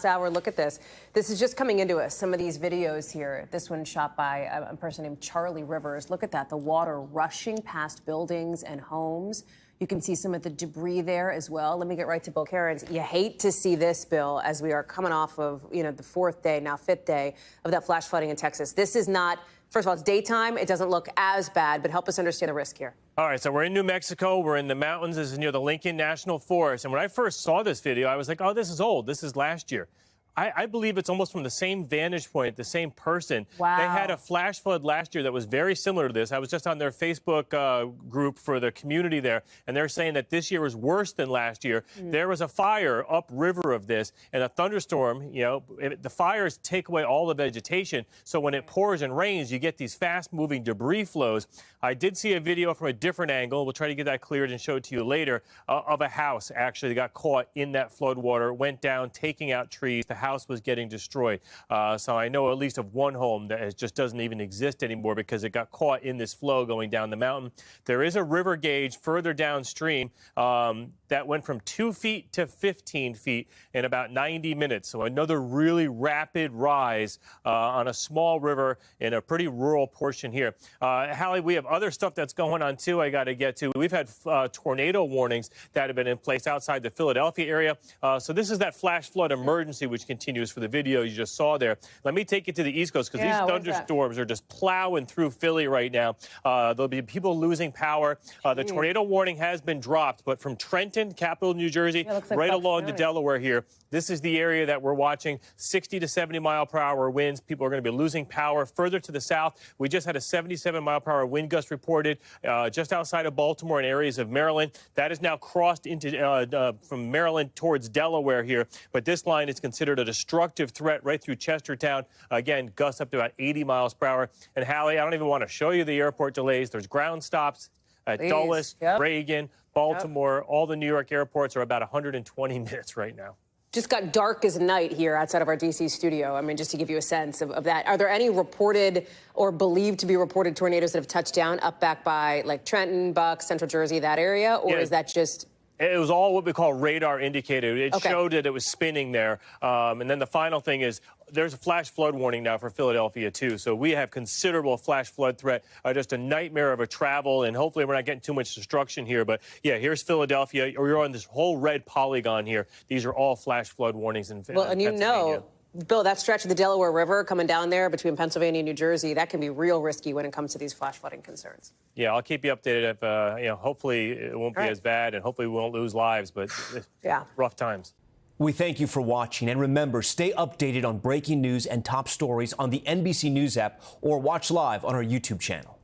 Hour. Look at this. This is just coming into us. Some of these videos here. This one shot by a person named Charlie Rivers. Look at that. The water rushing past buildings and homes. You can see some of the debris there as well. Let me get right to Bill Karins. You hate to see this, Bill, as we are coming off of, the fourth day, now fifth day of that flash flooding in Texas. This is not, first of all, it's daytime. It doesn't look as bad, but help us understand the risk here. All right, so we're in New Mexico. We're in the mountains. This is near the Lincoln National Forest. And when I first saw this video, I was like, oh, this is old. This is last year. I believe it's almost from the same vantage point, the same person. Wow. They had a flash flood last year that was very similar to this. I was just on their Facebook group for the community there, and they're saying that this year was worse than last year. There was a fire upriver of this, and a thunderstorm, the fires take away all the vegetation. So when it pours and rains, you get these fast-moving debris flows. I did see a video from a different angle. We'll try to get that cleared and show it to you later, of a house actually that got caught in that flood water, went down, taking out trees. The house was getting destroyed. So I know at least of one home that just doesn't even exist anymore because it got caught in this flow going down the mountain. There is a river gauge further downstream that went from 2 feet to 15 feet in about 90 minutes. So another really rapid rise on a small river in a pretty rural portion here. Hallie, we have other stuff that's going on, too, I got to get to. We've had tornado warnings that have been in place outside the Philadelphia area. So this is that flash flood emergency, which continues for the video you just saw there. Let me take you to the East Coast because these thunderstorms are just plowing through Philly right now. There'll be people losing power. The tornado warning has been dropped, but from Trenton, capital New Jersey, right along to Delaware here, this is the area that we're watching. 60 to 70 mile per hour winds. People are going to be losing power. Further to the south, we just had a 77 mile per hour wind gust reported just outside of Baltimore in areas of Maryland. That is now crossed into from Maryland towards Delaware here, but this line is considered a destructive threat right through Chestertown. Again, gusts up to about 80 miles per hour. And Hallie, I don't even want to show you the airport delays. There's ground stops at Dulles, Reagan, Baltimore. All the New York airports are about 120 minutes right now. Just got dark as night here outside of our D.C. studio. I mean, just to give you a sense of that. Are there any reported or believed to be reported tornadoes that have touched down up back by like Trenton, Bucks, Central Jersey, that area? Or is that just... It was all what we call radar indicated. It showed that it was spinning there. And then the final thing is there's a flash flood warning now for Philadelphia, too. So we have considerable flash flood threat, just a nightmare of a travel. And hopefully we're not getting too much destruction here. But, yeah, here's Philadelphia. You're on this whole red polygon here. These are all flash flood warnings in Pennsylvania. Well, and Bill, that stretch of the Delaware River coming down there between Pennsylvania and New Jersey, that can be real risky when it comes to these flash flooding concerns. Yeah, I'll keep you updated. If, hopefully it won't be as bad, and hopefully we won't lose lives, but rough times. We thank you for watching, and remember, stay updated on breaking news and top stories on the NBC News app or watch live on our YouTube channel.